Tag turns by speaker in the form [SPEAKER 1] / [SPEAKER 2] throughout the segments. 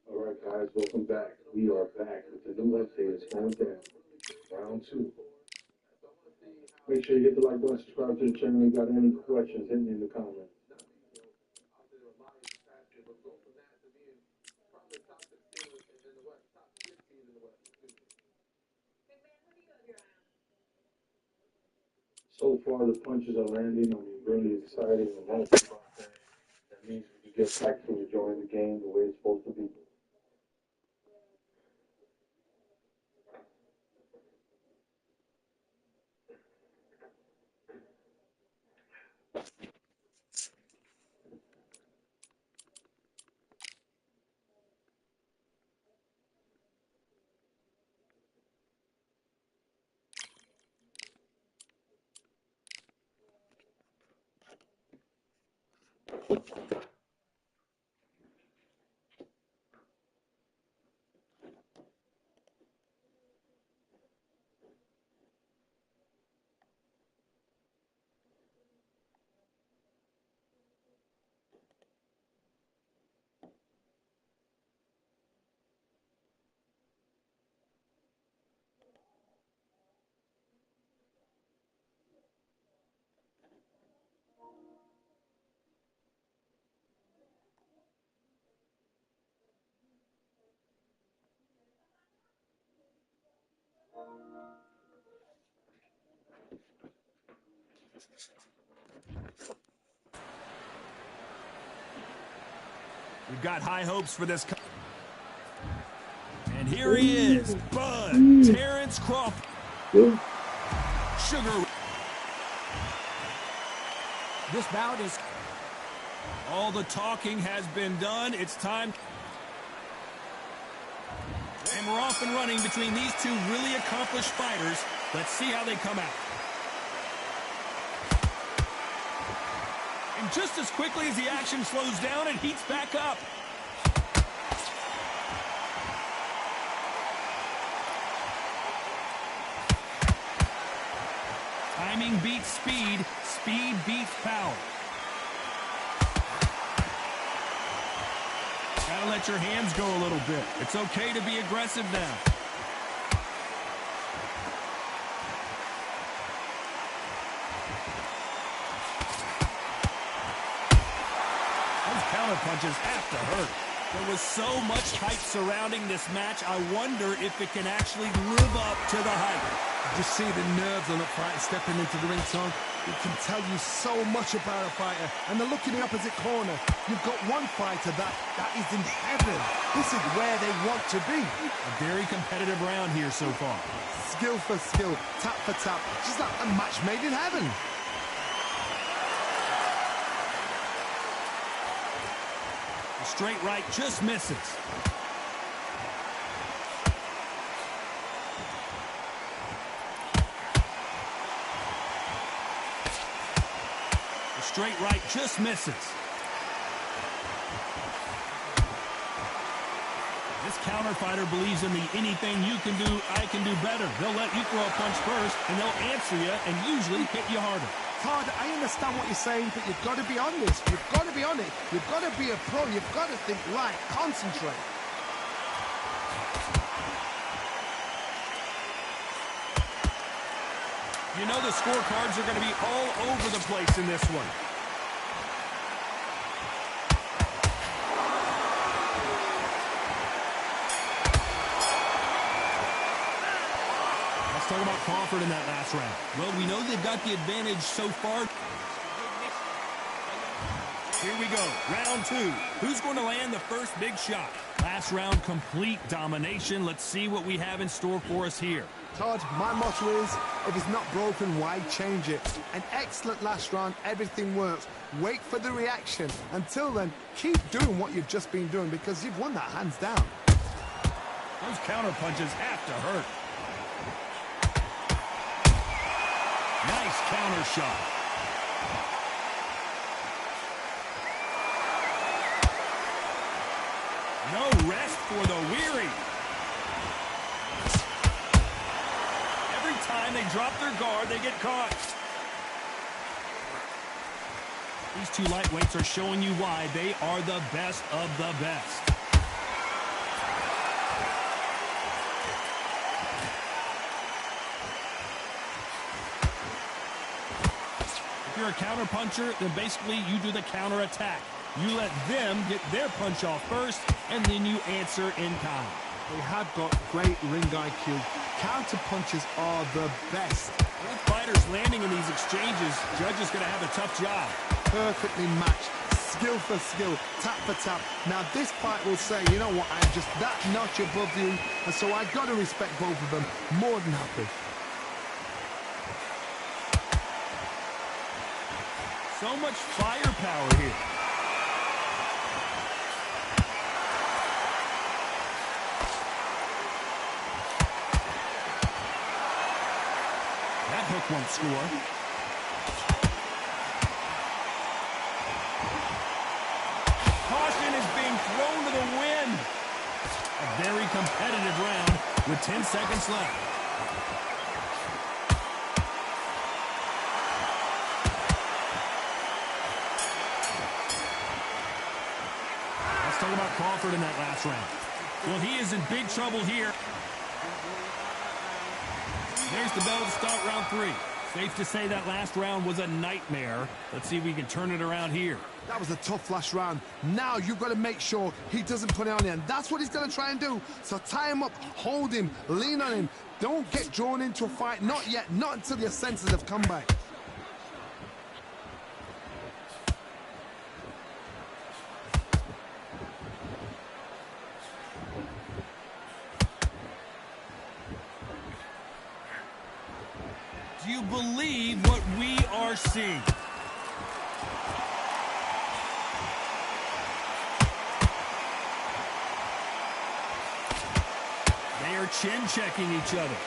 [SPEAKER 1] All right, guys, welcome back. We are back with the new update. It's going down. Round 2. Make sure you hit the like button, subscribe to the channel. If you got any questions, hit me in the comments. So far, the punches are landing. I'm really excited and happy about that. That means we can get back to enjoying the game the way it's supposed to be.
[SPEAKER 2] We've got high hopes for this. And here he is, Bud Terrence Crawford. Sugar. This bout is... All the talking has been done. It's time. And we're off and running between these two really accomplished fighters. Let's see how they come out. And just as quickly as the action slows down, it heats back up. Timing beats speed. Speed beats power. Gotta let your hands go a little bit. It's okay to be aggressive now. Punches have to hurt. There was so much hype surrounding this match. I wonder if it can actually live up to the hype.
[SPEAKER 3] Just see the nerves on a fighter stepping into the ring, Tom. It can tell you so much about a fighter. And the look in the opposite corner. You've got one fighter that is in heaven. This is where they want to be.
[SPEAKER 2] A very competitive round here so far.
[SPEAKER 3] Skill for skill, tap for tap. Just like a match made in heaven.
[SPEAKER 2] Straight right just misses. The straight right just misses. This counter fighter believes in the anything you can do, I can do better. They'll let you throw a punch first, and they'll answer you and usually hit you harder.
[SPEAKER 3] Todd, I understand what you're saying, but you've got to be honest. You've got to be on it. You've got to be a pro. You've got to think right. Concentrate.
[SPEAKER 2] You know the scorecards are going to be all over the place in this one. Let's talk about Crawford in that last round. Well, we know they've got the advantage so far. Here we go, round 2. Who's going to land the first big shot? Last round, complete domination. Let's see what we have in store for us here.
[SPEAKER 3] Todd, my motto is, if it's not broken, why change it? An excellent last round, everything works. Wait for the reaction. Until then, keep doing what you've just been doing because you've won that hands down.
[SPEAKER 2] Those counter punches have to hurt. Nice counter shot. No rest for the weary. Every time they drop their guard, they get caught. These two lightweights are showing you why they are the best of the best. If you're a counter-puncher, then basically you do the counter-attack. You let them get their punch off first, and then you answer in kind.
[SPEAKER 3] They have got great ring IQ. Counter punches are the best.
[SPEAKER 2] Both fighters landing in these exchanges, Judge is going to have a tough job.
[SPEAKER 3] Perfectly matched, skill for skill, tap for tap. Now this fight will say, you know what, I'm just that notch above you, and so I got to respect both of them. More than happy.
[SPEAKER 2] So much firepower here. That hook won't score. Caution is being thrown to the wind. A very competitive round with 10 seconds left. Let's talk about Crawford in that last round. Well, he is in big trouble here. There's the bell to start round 3. Safe to say that last round was a nightmare. Let's see if we can turn it around here.
[SPEAKER 3] That was a tough last round. Now you've got to make sure he doesn't put it on the end. That's what he's going to try and do. So tie him up, hold him, lean on him. Don't get drawn into a fight. Not yet. Not until your senses have come back.
[SPEAKER 2] Do you believe what we are seeing? They are chin-checking each other.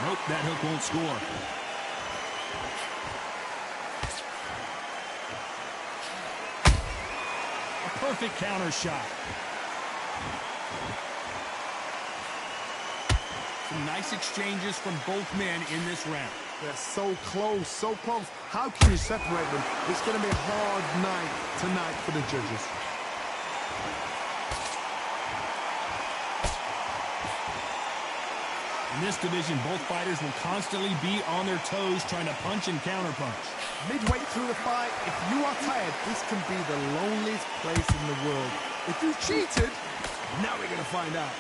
[SPEAKER 2] Nope, that hook won't score. A perfect counter shot. Some nice exchanges from both men in this round.
[SPEAKER 3] They're so close, so close. How can you separate them? It's going to be a hard night tonight for the judges.
[SPEAKER 2] In this division, both fighters will constantly be on their toes trying to punch and counterpunch.
[SPEAKER 3] Midway through the fight, if you are tired, this can be the loneliest place in the world. If you cheated, now we're going to find out.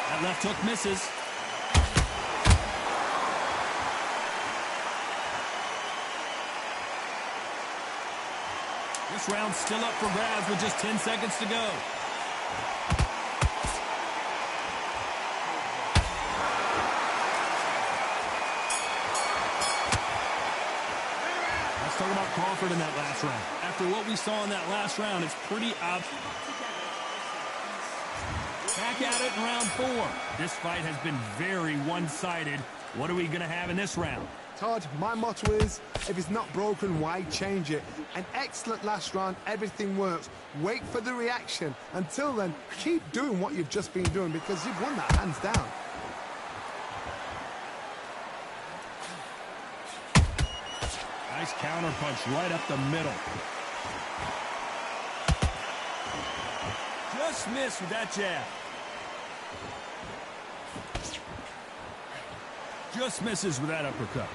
[SPEAKER 2] That left hook misses. This round's still up for grabs with just 10 seconds to go. Let's talk about Crawford in that last round. After what we saw in that last round, it's pretty obvious. Back at it in round 4. This fight has been very one-sided. What are we going to have in this round?
[SPEAKER 3] Todd, my motto is, if it's not broken, why change it? An excellent last round, everything works. Wait for the reaction. Until then, keep doing what you've just been doing because you've won that hands down.
[SPEAKER 2] Nice counter punch right up the middle. Just missed with that jab. Just misses with that uppercut.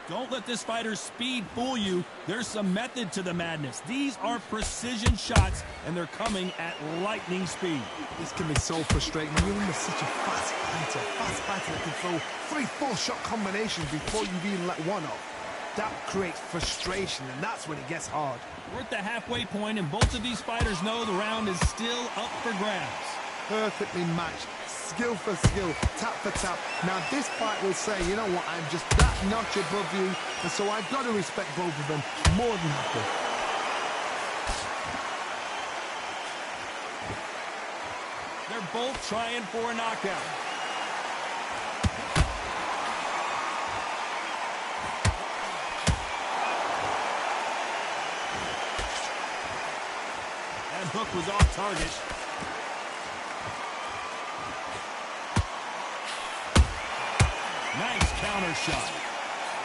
[SPEAKER 2] Don't let this fighter's speed fool you. There's some method to the madness. These are precision shots, and they're coming at lightning speed.
[SPEAKER 3] This can be so frustrating. You're under such a fast fighter that can throw 3-4 shot combinations before you've even let one off. That creates frustration, and that's when it gets hard.
[SPEAKER 2] We're at the halfway point, and both of these fighters know the round is still up for grabs.
[SPEAKER 3] Perfectly matched, skill for skill, tap for tap. Now this fight will say, you know what, I'm just that notch above you, and so I've got to respect both of them more than happy.
[SPEAKER 2] They're both trying for a knockout. That hook was off target. Nice counter shot.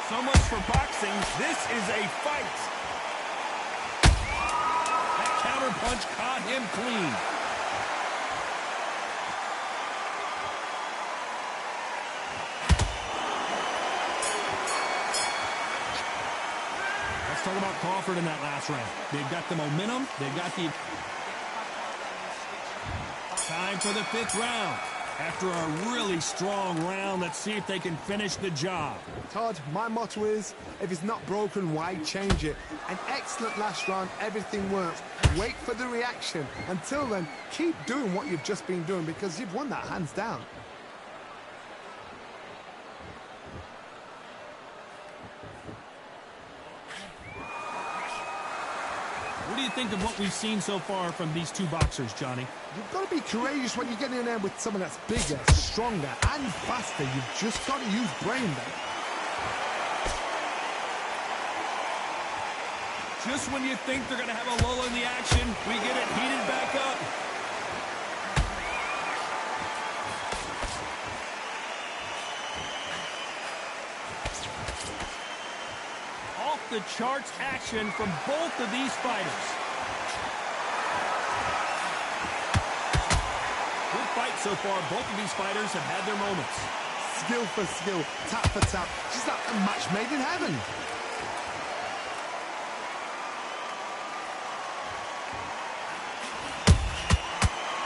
[SPEAKER 2] So much for boxing. This is a fight. That counter punch caught him clean. Let's talk about Crawford in that last round. They've got the momentum. They've got the... Time for the 5th round. After a really strong round, let's see if they can finish the job.
[SPEAKER 3] Todd, my motto is, if it's not broken, why change it? An excellent last round, everything works. Wait for the reaction. Until then, keep doing what you've just been doing because you've won that hands down.
[SPEAKER 2] What do you think of what we've seen so far from these two boxers, Johnny?
[SPEAKER 3] You've got to be courageous when you get in there with someone that's bigger, stronger, and faster. You've just got to use brain there.
[SPEAKER 2] Just when you think they're going to have a lull in the action, we get it heated back up. The charts action from both of these fighters. Good fight so far. Both of these fighters have had their moments.
[SPEAKER 3] Skill for skill, tap for tap. Just like a match made in heaven.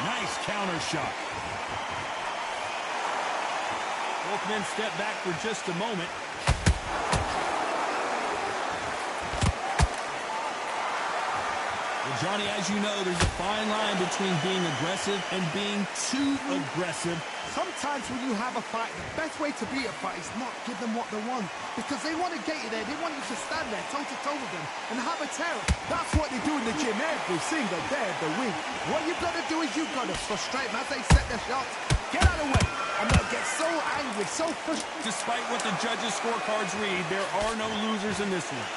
[SPEAKER 2] Nice counter shot. Both men step back for just a moment. Johnny, as you know, there's a fine line between being aggressive and being too aggressive.
[SPEAKER 3] Sometimes when you have a fight, the best way to beat a fight is not give them what they want. Because they want to get you there. They want you to stand there toe-to-toe with them and have a terror. That's what they do in the gym every single day of the week. What you've got to do is you've got to frustrate them as they set their shots. Get out of the way. And they'll get so angry, so frustrated.
[SPEAKER 2] Despite what the judges' scorecards read, there are no losers in this one.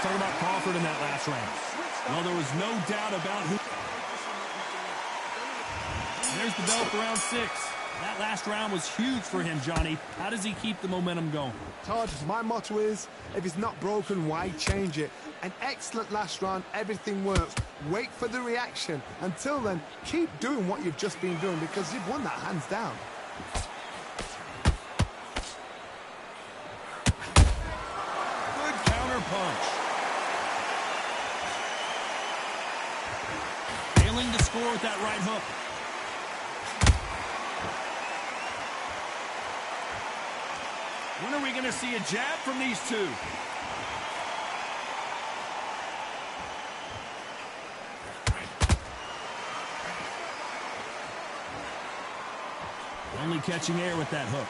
[SPEAKER 2] Talk about Crawford in that last round. Well, there was no doubt about who. There's the bell for round 6. That last round was huge for him, Johnny. How does he keep the momentum going?
[SPEAKER 3] Todd, my motto is, if it's not broken, why change it? An excellent last round, everything works. Wait for the reaction. Until then, keep doing what you've just been doing because you've won that hands down.
[SPEAKER 2] Good counter punch. Failing to score with that right hook. When are we going to see a jab from these two? Only catching air with that hook.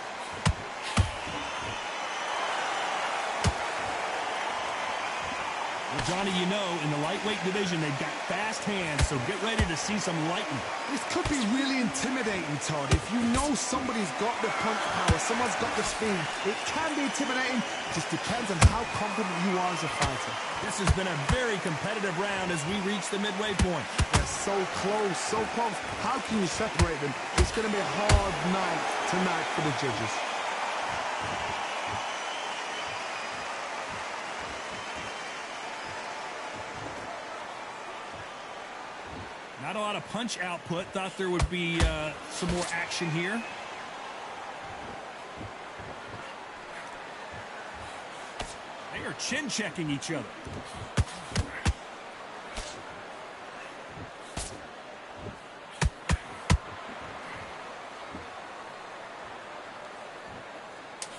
[SPEAKER 2] Well, Johnny, you know, in the lightweight division, they've got fast hands, so get ready to see some lightning.
[SPEAKER 3] This could be really intimidating, Todd. If you know somebody's got the punch power, someone's got the speed, it can be intimidating. It just depends on how confident you are as a fighter.
[SPEAKER 2] This has been a very competitive round as we reach the midway point.
[SPEAKER 3] They're so close, so close. How can you separate them? It's going to be a hard night tonight for the judges.
[SPEAKER 2] Not a lot of punch output. Thought there would be some more action here. They are chin-checking each other.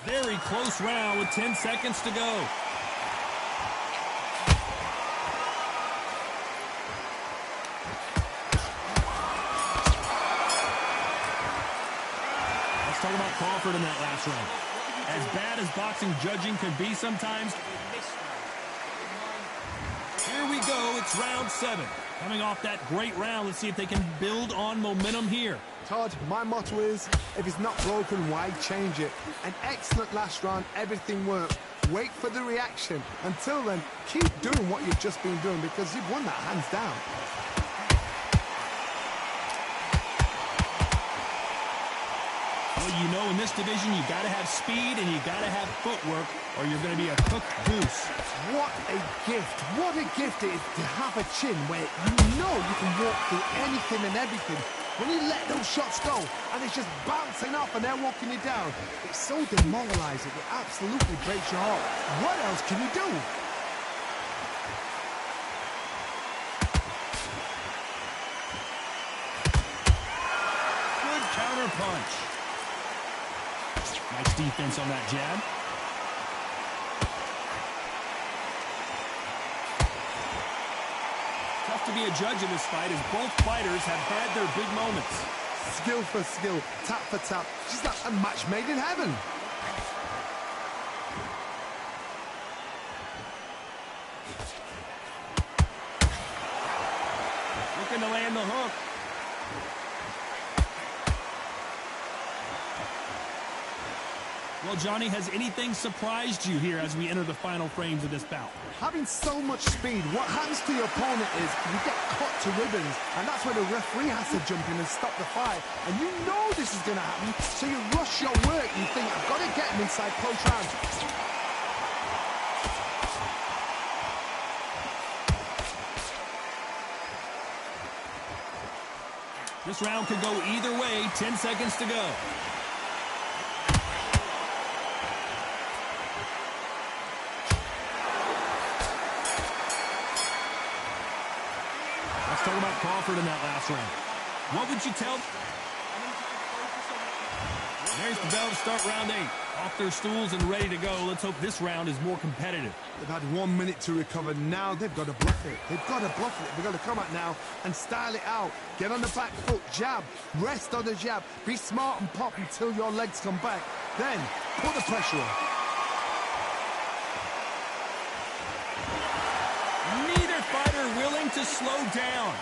[SPEAKER 2] Very close round with 10 seconds to go. talk about Crawford in that last round. As bad as boxing judging can be sometimes, here we go. It's round 7. Coming off that great round, let's see if they can build on momentum here.
[SPEAKER 3] Todd, my motto is, if it's not broken, why change it? An excellent last round, everything worked. Wait for the reaction. Until then, keep doing what you've just been doing because you've won that hands down.
[SPEAKER 2] Well, you know, in this division, you got to have speed and you got to have footwork or you're going to be a cooked goose.
[SPEAKER 3] What a gift. What a gift it is to have a chin where you know you can walk through anything and everything. When you let those shots go and it's just bouncing off and they're walking you down, it's so demoralizing. It absolutely breaks your heart. What else can you do?
[SPEAKER 2] Good counter punch. Nice defense on that jab. Tough to be a judge in this fight as both fighters have had their big moments.
[SPEAKER 3] Skill for skill, tap for tap. She's like a match made in heaven.
[SPEAKER 2] Looking to land the hook. Well, Johnny, has anything surprised you here as we enter the final frames of this bout?
[SPEAKER 3] Having so much speed, what happens to your opponent is you get cut to ribbons, and that's where the referee has to jump in and stop the fight. And you know this is going to happen, so you rush your work. You think, I've got to get him inside close rounds.
[SPEAKER 2] This round could go either way. 10 seconds to go. Let's talk about Crawford in that last round. What would you tell? There's the bell to start round 8. Off their stools and ready to go. Let's hope this round is more competitive.
[SPEAKER 3] They've had 1 minute to recover. Now they've got to bluff it. They've got to bluff it. They've got to come out now and style it out. Get on the back foot, jab, rest on the jab. Be smart and pop until your legs come back. Then put the pressure on.
[SPEAKER 2] Neither fighter willing to slow down.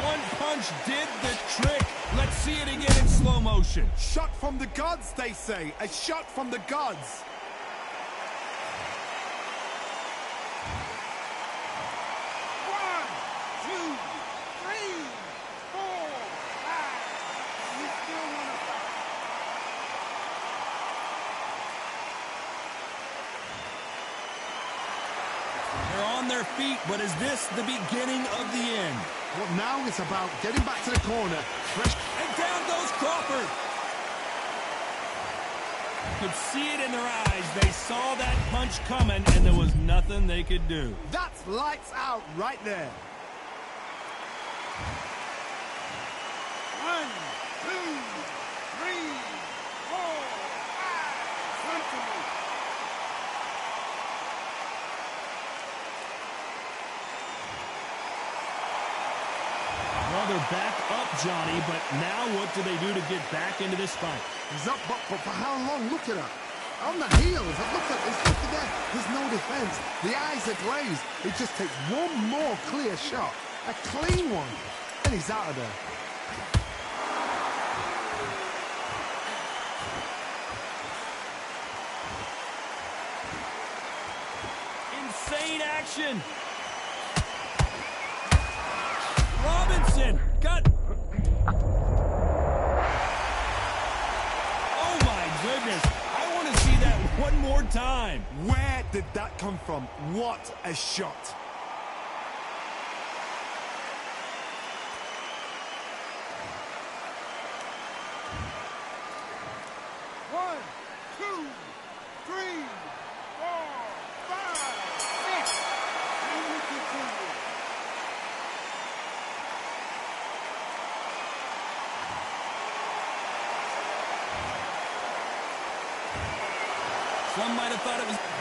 [SPEAKER 2] One punch did the trick. Let's see it again in slow motion.
[SPEAKER 3] Shot from the gods, they say. A shot from the gods.
[SPEAKER 2] They're on their feet, but is this the beginning of the end?
[SPEAKER 3] Well, now it's about getting back to the corner. Fresh.
[SPEAKER 2] And down goes Crawford. Could see it in their eyes. They saw that punch coming, and there was nothing they could do.
[SPEAKER 3] That's lights out right there.
[SPEAKER 4] 1, 2, 3, 4, 5.
[SPEAKER 2] Well, they're back up, Johnny, but now what do they do to get back into this fight?
[SPEAKER 3] He's up, but for how long? Look at her. On the heels. Look at this. Look at that. There's no defense. The eyes are glazed. It just takes one more clear shot. A clean one. And he's out of there.
[SPEAKER 2] Insane action. Robinson got... Oh, my goodness. I want to see that one more time.
[SPEAKER 3] Where did that come from? What a shot.
[SPEAKER 4] One, 2, 3, 4, 5, 6. And we continue.
[SPEAKER 2] Some might have thought it was...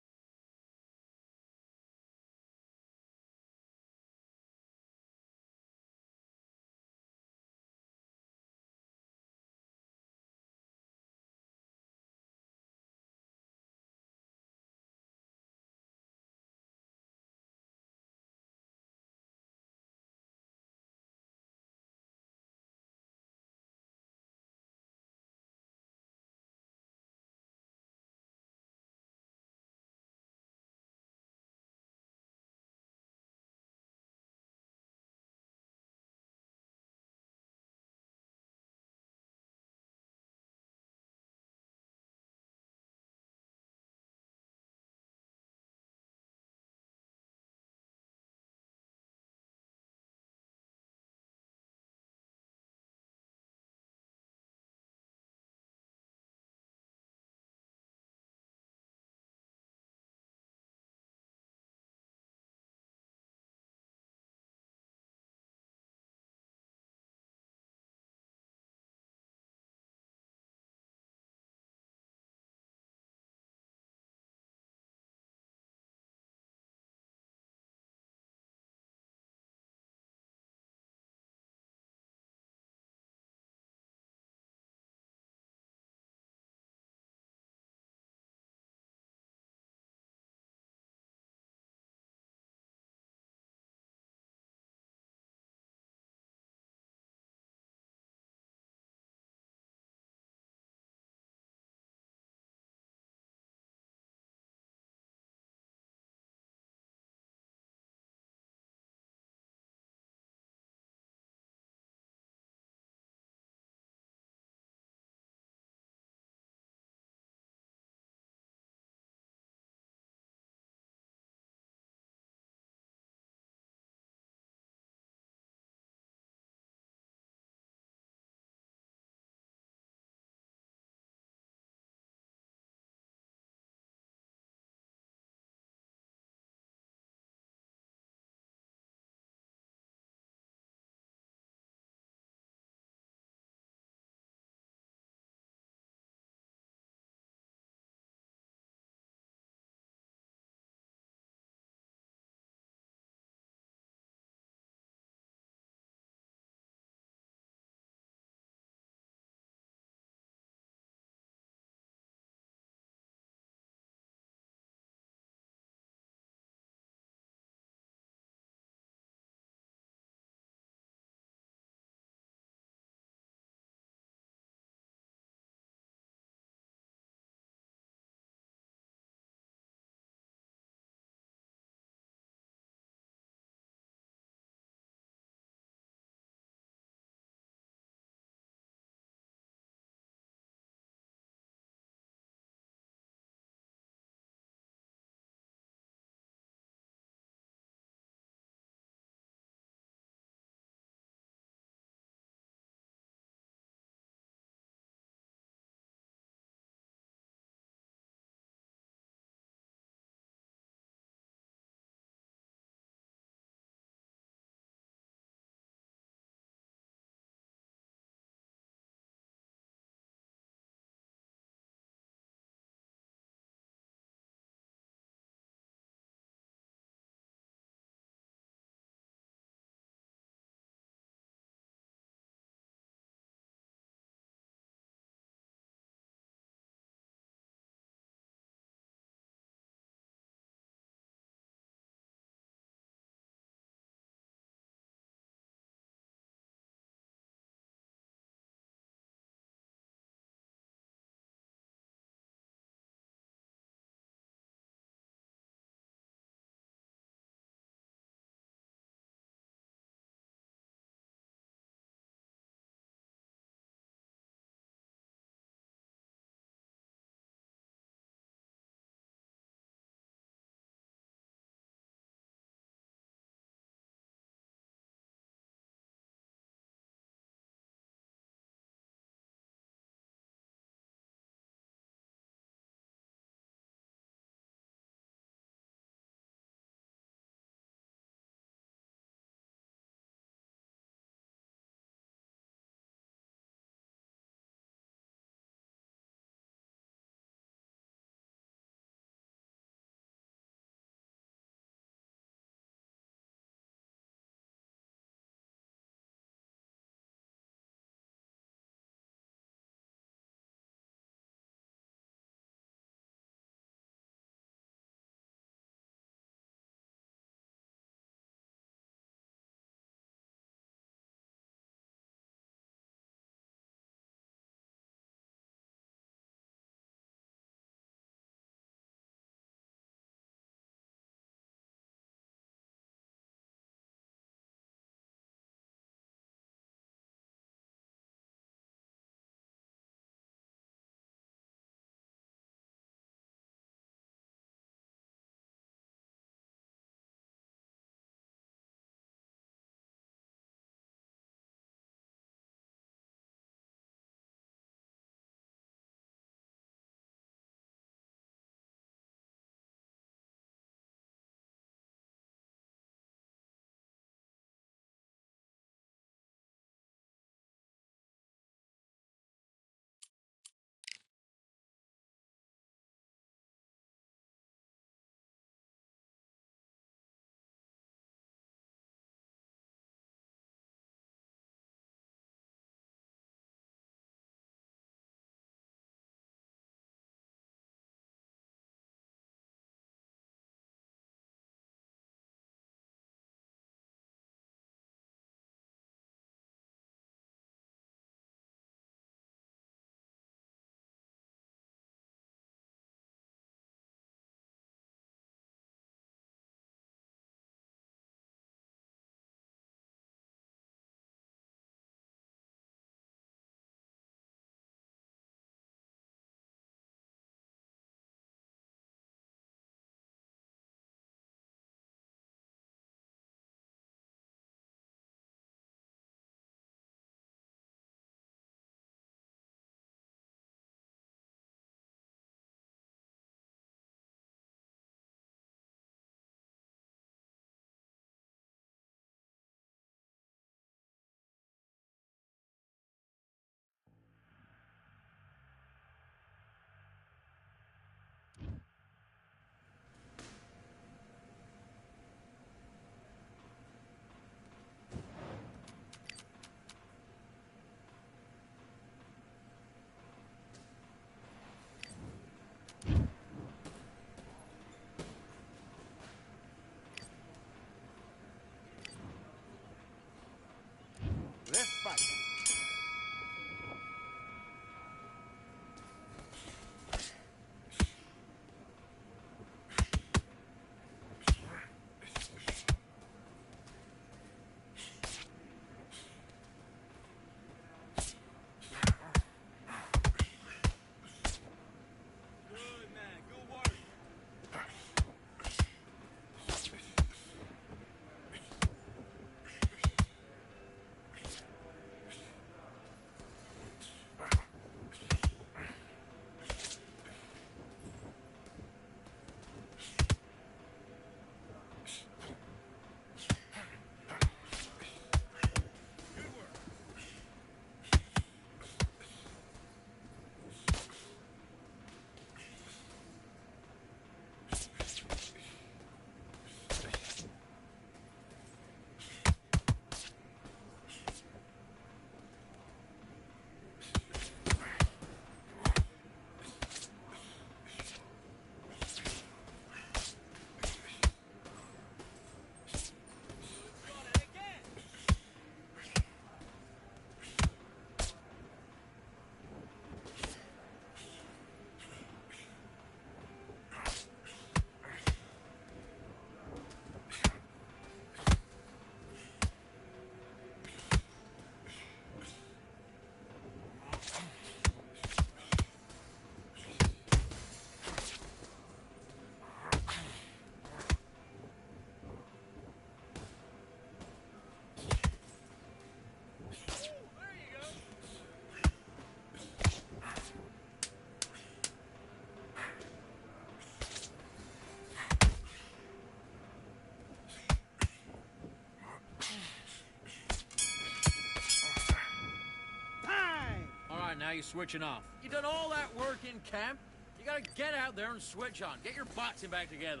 [SPEAKER 5] you switching off? You done all that work in camp. You gotta get out there and switch on. Get your boxing back together.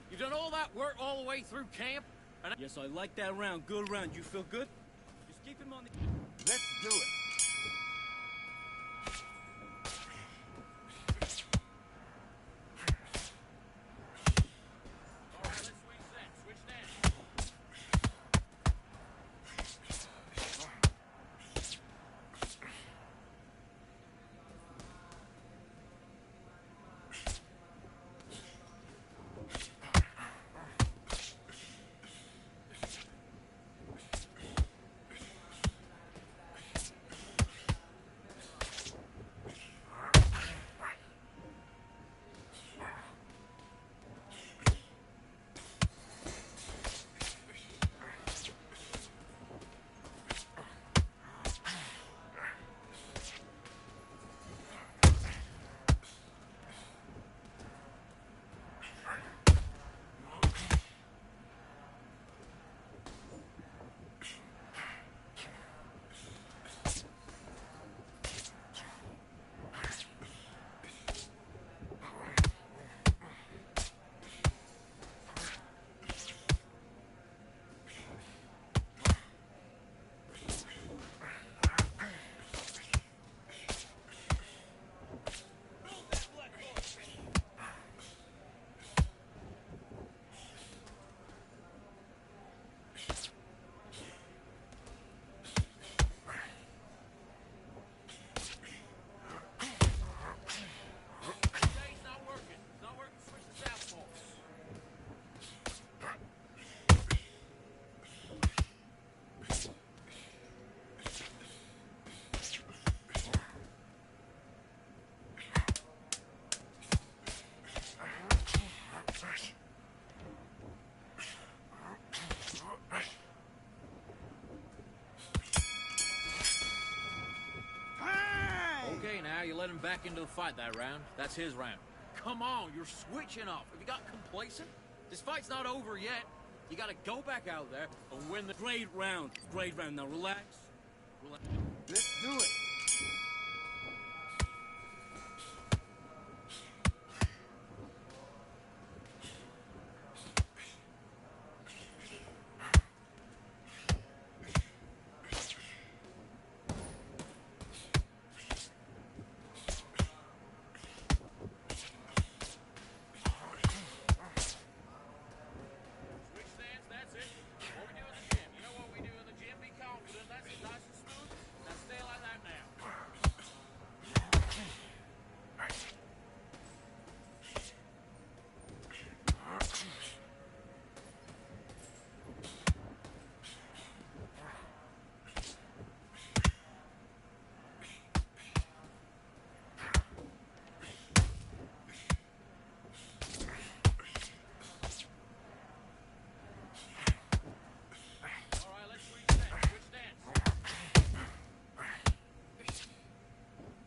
[SPEAKER 5] You done all that work all the way through camp. And
[SPEAKER 6] Yes, I like that round. Good round. You feel good? Just keep him on the...
[SPEAKER 3] Let's do it.
[SPEAKER 5] all right, let's switch that. Switch that. Okay, now you let him back into the fight that round. That's his round. Come on, you're switching off. Have you got complacent? This fight's not over yet. You gotta go back out there and win the...
[SPEAKER 6] Great round. Great round. Now relax. Relax.
[SPEAKER 3] Let's do it.
[SPEAKER 5] Switch stance, that's it. What we do in the gym. You know what we do in the gym? Be confident. That's it, nice and smooth. Now stay like that now. All right, let's switch stance. Switch stance. Okay, it's not working. It's not working. Switch to southpaw.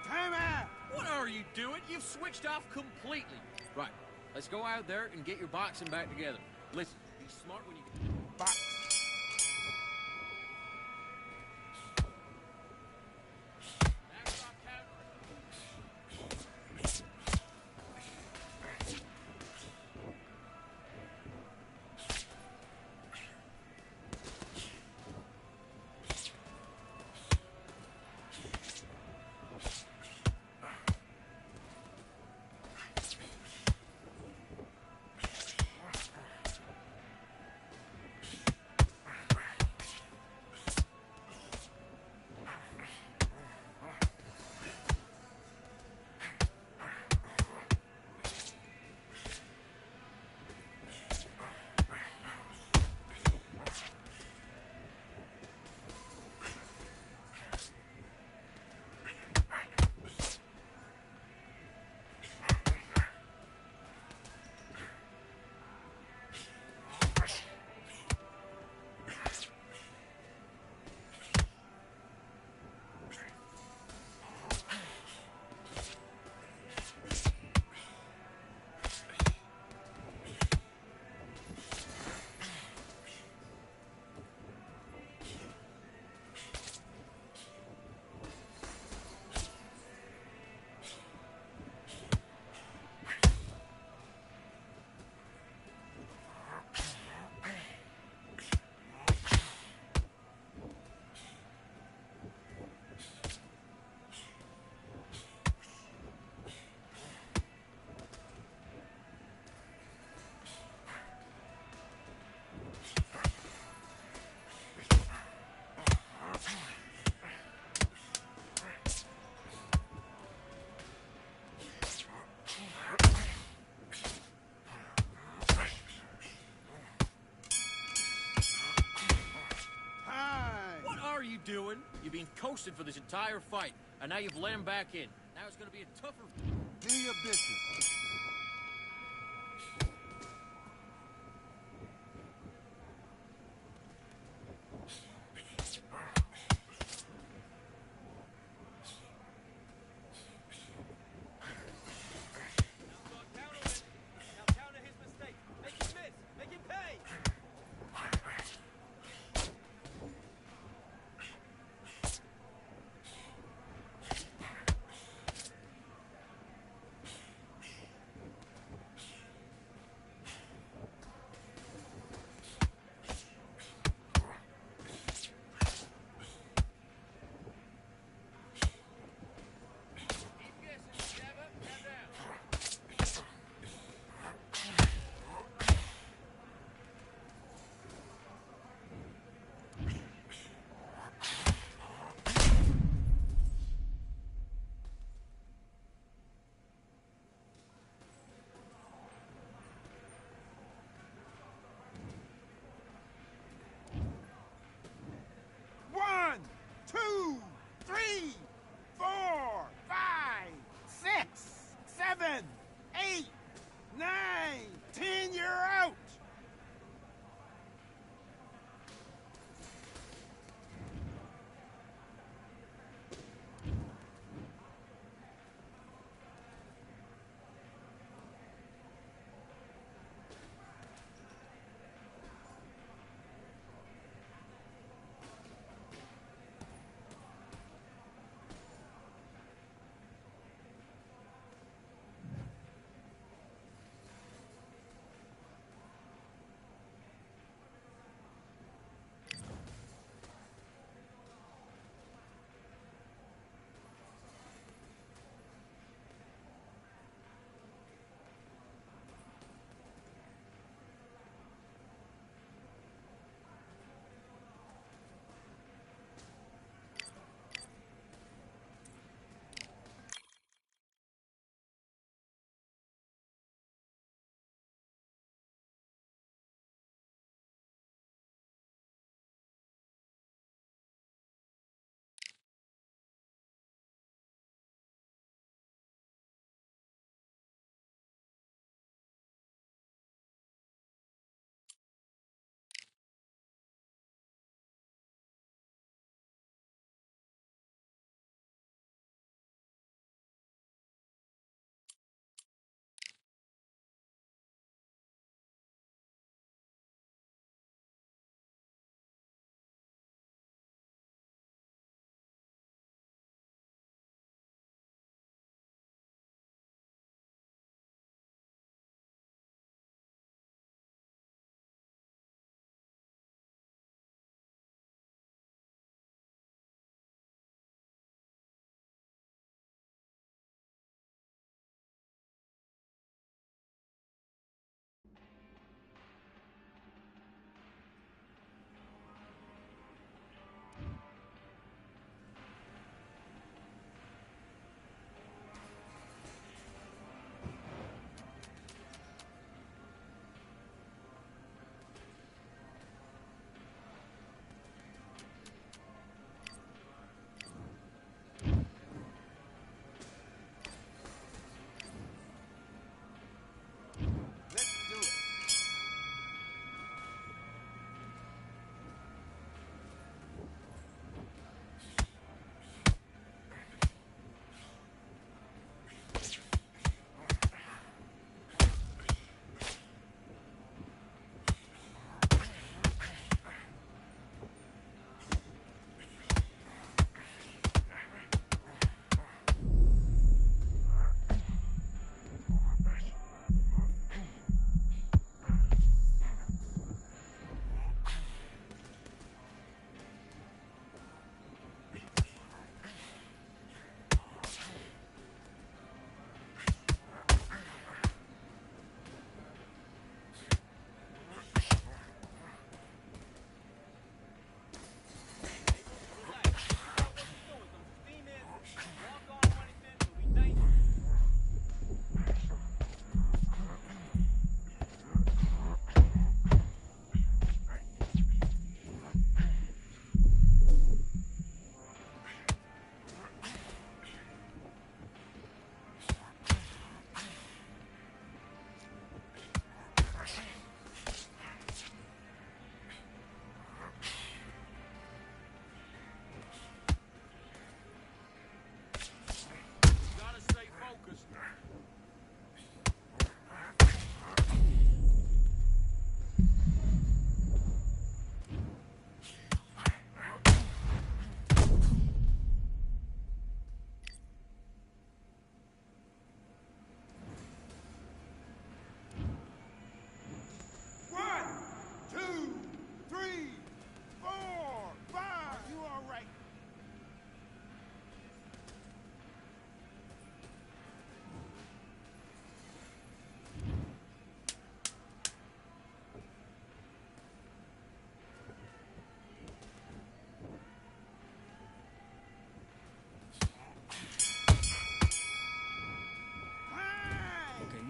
[SPEAKER 4] Time out.
[SPEAKER 5] What are you doing? You've switched off completely. Right. Let's go out there and get your boxing back together. Listen, be smart when you get...
[SPEAKER 3] Box.
[SPEAKER 5] Now stop countering. You've been coasting for this entire fight, and now you've let him back in. Now it's going to be a tougher...
[SPEAKER 4] Do your business.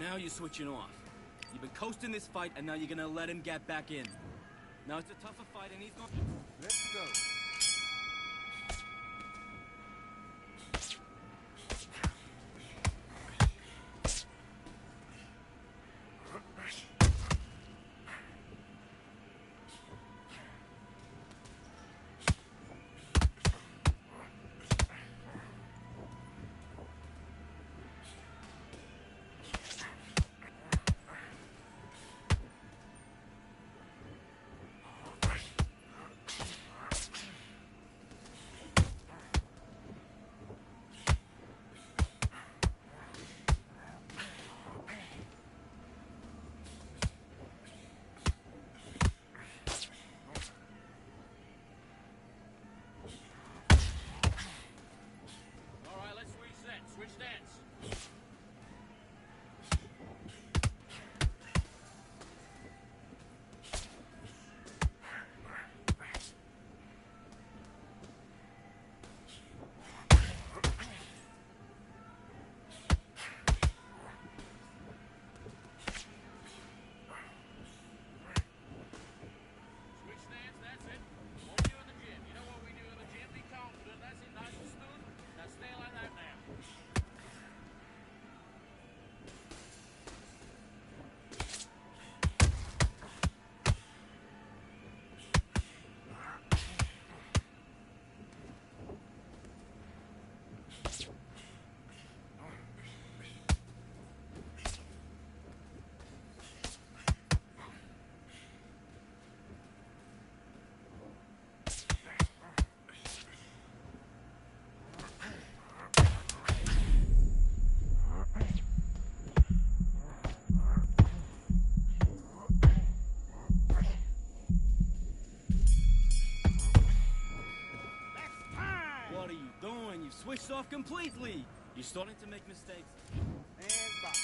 [SPEAKER 6] Now you're switching off. You've been coasting this fight, and now you're gonna let him get back in. Now it's a tougher fight, and he's going...
[SPEAKER 4] Let's go.
[SPEAKER 5] All right, let's reset. Switch stance. Switch stance, that's it. What we do in the gym. You know what we do in the gym? Be confident. That's it, nice and smooth. Now stay like that now.
[SPEAKER 6] What are you doing? You've switched off completely. You're starting to make mistakes.
[SPEAKER 4] And box.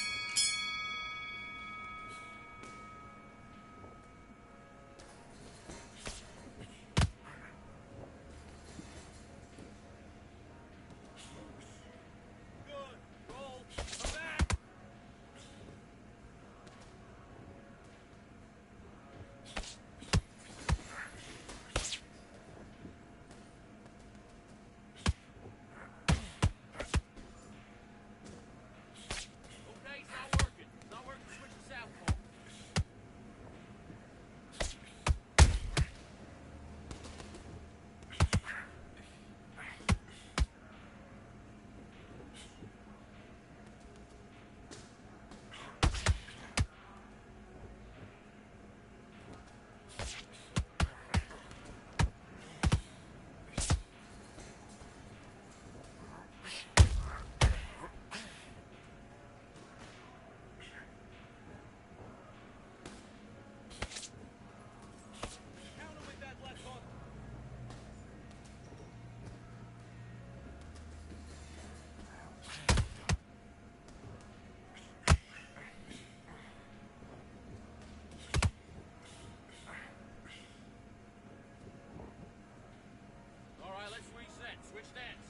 [SPEAKER 5] Good. Roll. Come back. Okay, it's not working. It's not working. Switch to southpaw.
[SPEAKER 6] Counter with that left hook.
[SPEAKER 5] All right, let's reset. Switch stance.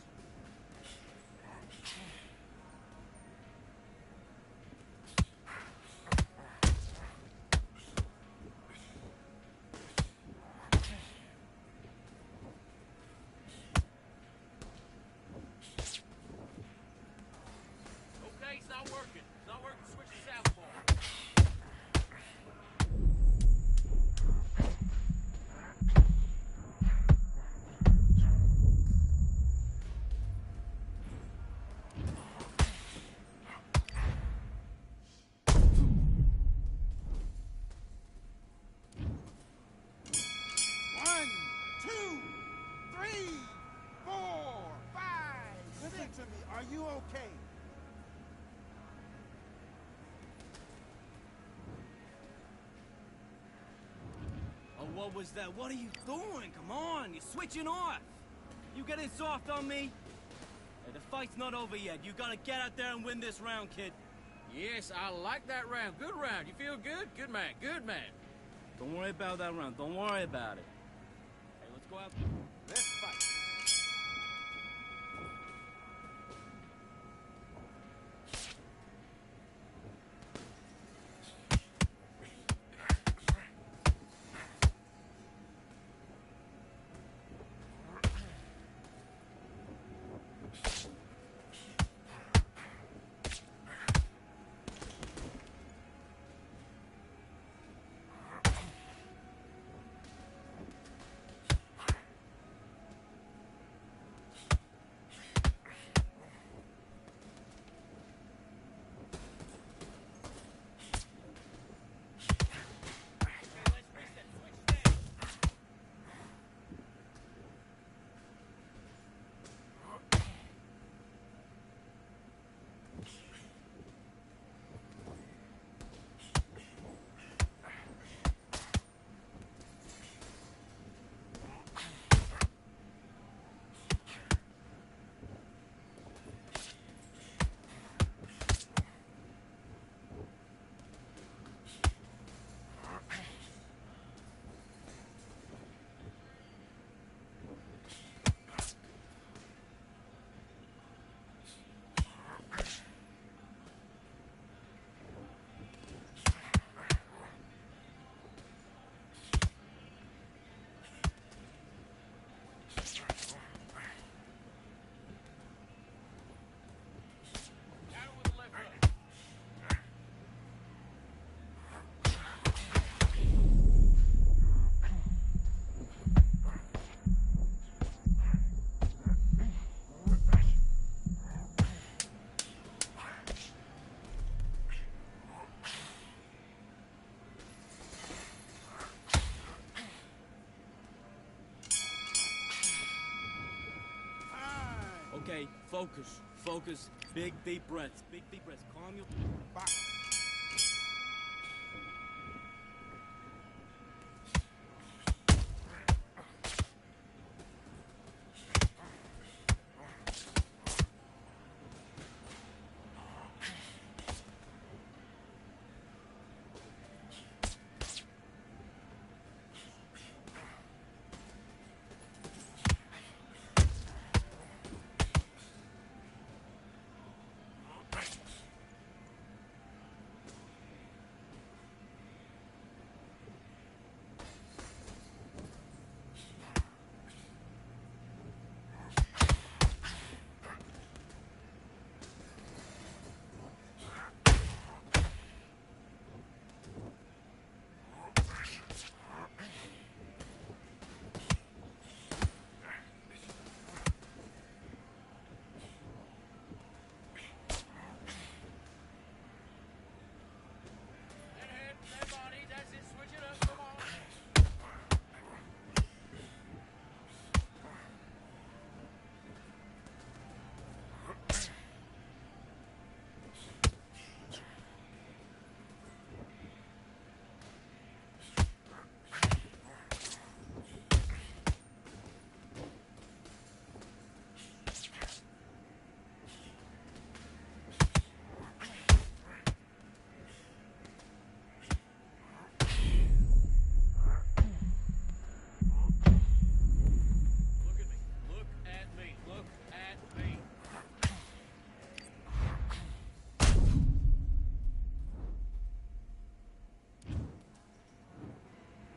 [SPEAKER 5] Okay, it's not working. It's not working. Switch to southpaw.
[SPEAKER 4] One, two, three, four, five. Listen to me. Are you okay?
[SPEAKER 6] Oh, what was that? What are you doing? Come on, you're switching off. You getting soft on me? Hey, the fight's not over yet. You gotta get out there and win this round, kid.
[SPEAKER 5] Yes, I like that round. Good round. You feel good? Good man. Good man.
[SPEAKER 6] Don't worry about that round. Don't worry about it. Hey, let's go out.
[SPEAKER 4] Let's fight.
[SPEAKER 6] Focus. Focus. Big, deep breaths. Big, deep breaths. Calm your...
[SPEAKER 4] Box.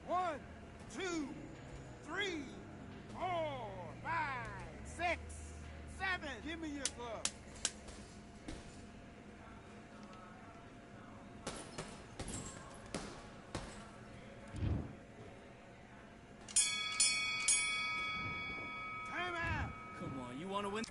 [SPEAKER 4] One, two, three, 4, 5, 6, 7. Give me your glove. Time out.
[SPEAKER 6] Come on, you want to win?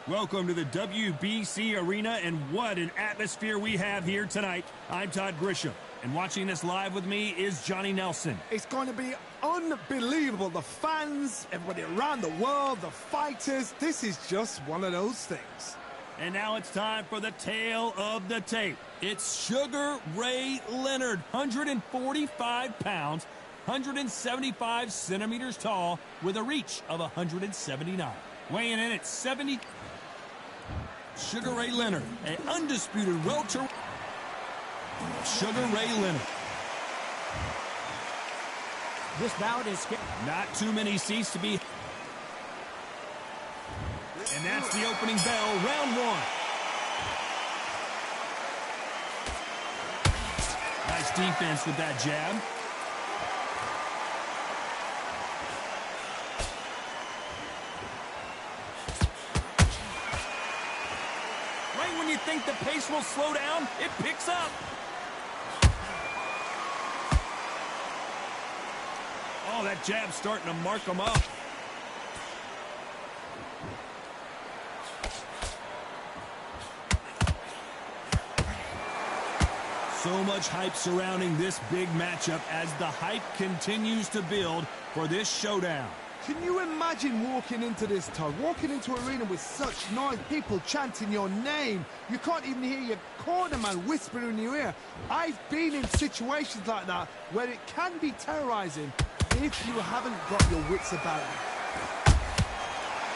[SPEAKER 2] Welcome to the WBC Arena, and what an atmosphere we have here tonight. I'm Todd Grisham, and watching this live with me is Johnny Nelson.
[SPEAKER 3] It's going to be unbelievable. The fans, everybody around the world, the fighters. This is just one of those things.
[SPEAKER 2] And now it's time for the tale of the tape. It's Sugar Ray Leonard, 145 pounds, 175 centimeters tall, with a reach of 179. Weighing in at 70... Sugar Ray Leonard, an undisputed welter. Sugar Ray Leonard.
[SPEAKER 7] This bout is...
[SPEAKER 2] Not too many seats to be... And that's the opening bell, round one. Nice defense with that jab. Right when you think the pace will slow down, it picks up. Oh, that jab's starting to mark him up. So much hype surrounding this big matchup as the hype continues to build for this showdown.
[SPEAKER 3] Can you imagine walking into this, Todd? Walking into an arena with such noise, people chanting your name. You can't even hear your cornerman whispering in your ear. I've been in situations like that where it can be terrorizing if you haven't got your wits about you.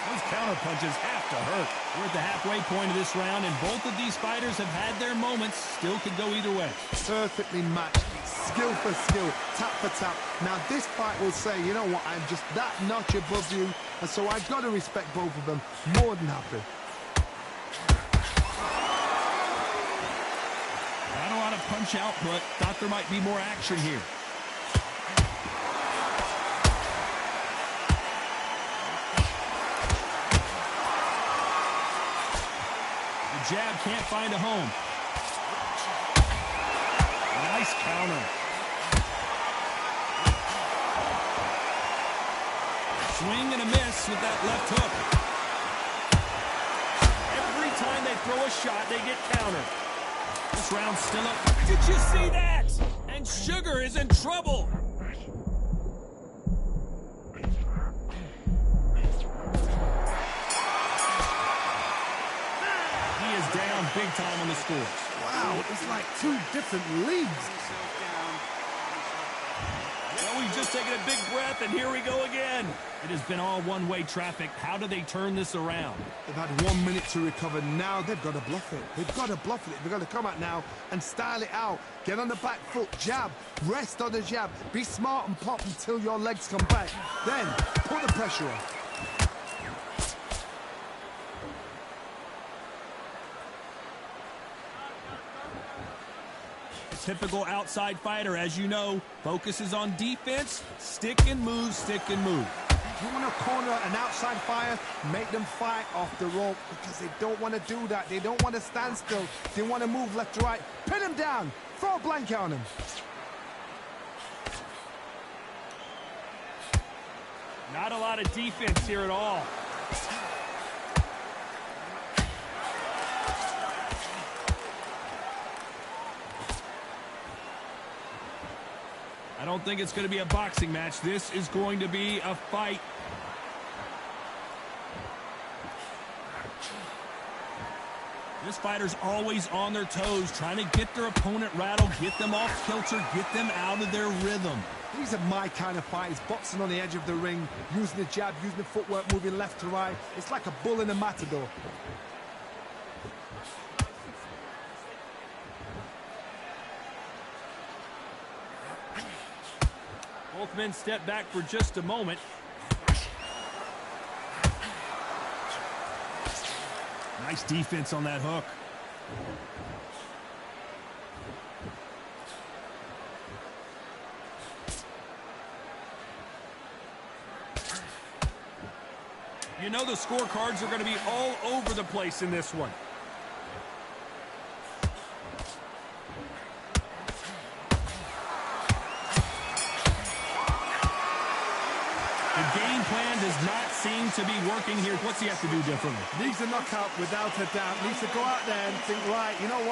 [SPEAKER 2] Those counter punches have to hurt. We're at the halfway point of this round, and both of these fighters have had their moments. Still could go either way.
[SPEAKER 3] Perfectly matched, skill for skill, tap for tap. Now this fight will say, you know what, I'm just that notch above you, and so I've got to respect both of them. More than happy.
[SPEAKER 2] Not a lot of punch output. Thought there might be more action here. Jab can't find a home. Nice counter. Swing and a miss with that left hook. Every time they throw a shot, they get countered. This round's still up. Did you see that? And Sugar is in trouble. Down big time on the scores.
[SPEAKER 3] Wow, it's like two different leagues.
[SPEAKER 2] Well, we've just taken a big breath, and here we go again. It has been all one-way traffic. How do they turn this around?
[SPEAKER 3] They've had 1 minute to recover. Now they've got to bluff it. They've got to bluff it. They've got to come out now and style it out. Get on the back foot, jab, rest on the jab. Be smart and pop until your legs come back. Then put the pressure on.
[SPEAKER 2] Typical outside fighter, as you know, focuses on defense, stick and move, stick and move.
[SPEAKER 3] You want to corner an outside fighter, make them fight off the rope because they don't want to do that. They don't want to stand still. They want to move left to right. Pin them down. Throw a blanket on them.
[SPEAKER 2] Not a lot of defense here at all. I don't think it's going to be a boxing match. This is going to be a fight. This fighter's always on their toes, trying to get their opponent rattled, get them off kilter, get them out of their rhythm.
[SPEAKER 3] These are my kind of fighters, boxing on the edge of the ring, using the jab, using the footwork, moving left to right. It's like a bull in a matador.
[SPEAKER 2] Both men step back for just a moment. Nice defense on that hook. You know the scorecards are going to be all over the place in this one. The game plan does not seem to be working here. What's he have to do differently?
[SPEAKER 3] Needs a knockout without a doubt. Needs to go out there and think, right, you know what?